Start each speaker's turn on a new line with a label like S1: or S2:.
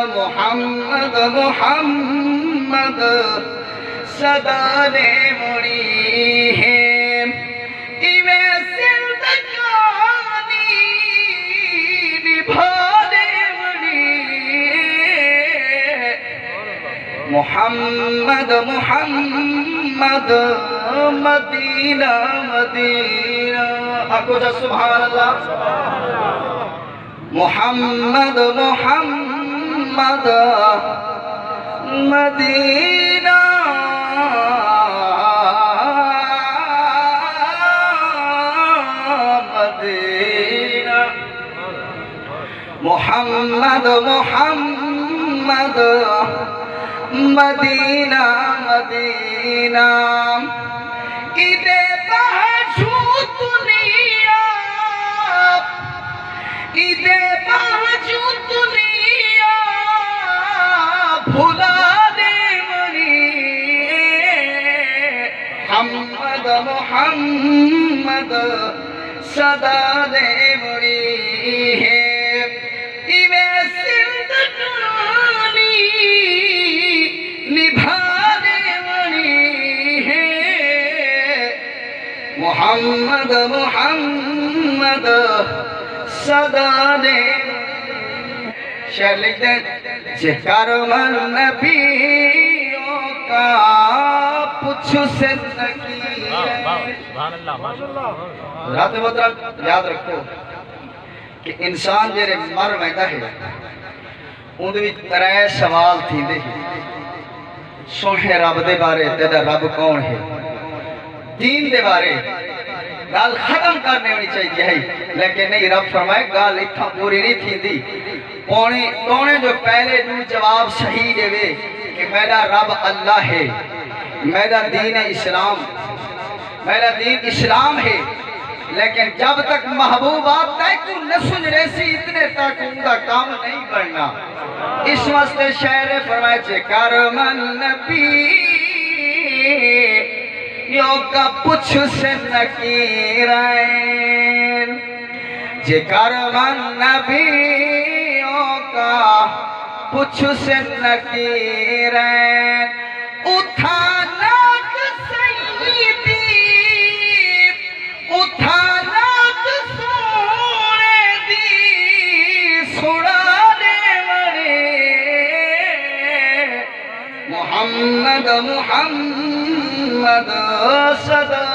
S1: محمد محمد صدا نے مڑی ہے ایویں زندگانی نبھانے مڑی محمد محمد مدینہ مدینہ آکو جا سبحان اللہ محمد محمد مدینہ مدینہ محمد محمد مدینہ مدینہ ایدے بہجو دنیا ایدے بہجو دنیا بھلانے مڑی محمد محمد صدا دے مڑی ہے ایویں زندگانی نبھانے مڑی ہے محمد محمد صدا دے شعر لکھ دیں کرمن نبیوں کا پچھ سے نکیر رات محترم یاد رکھو کہ انسان جیرے مر ویندہ ہے اندھ بھی ترے سوال تھی دے سنہیں رب دے بارے تیرا رب کون ہے دین دے بارے گال ختم کرنے ہونی چاہیے ہے لیکن نہیں رب فرمائے گال اتھا پوری نہیں تھی دی تونے جو پہلے جو جواب صحیح دے وے کہ میرا رب اللہ ہے میرا دین اسلام ہے لیکن جب تک محبوبات تیکو نہ سن ریسی اتنے تک ان کا کام نہیں بڑھنا اس واسطے شعر فرمائے چھے کرمن نبی یوں کا پچھ سے نکیرین جے کرمن نبیوں کا پچھ سے نکیرین اٹھانات سیدی اٹھانات سونے دی سڑانے مرے محمد محمد صدا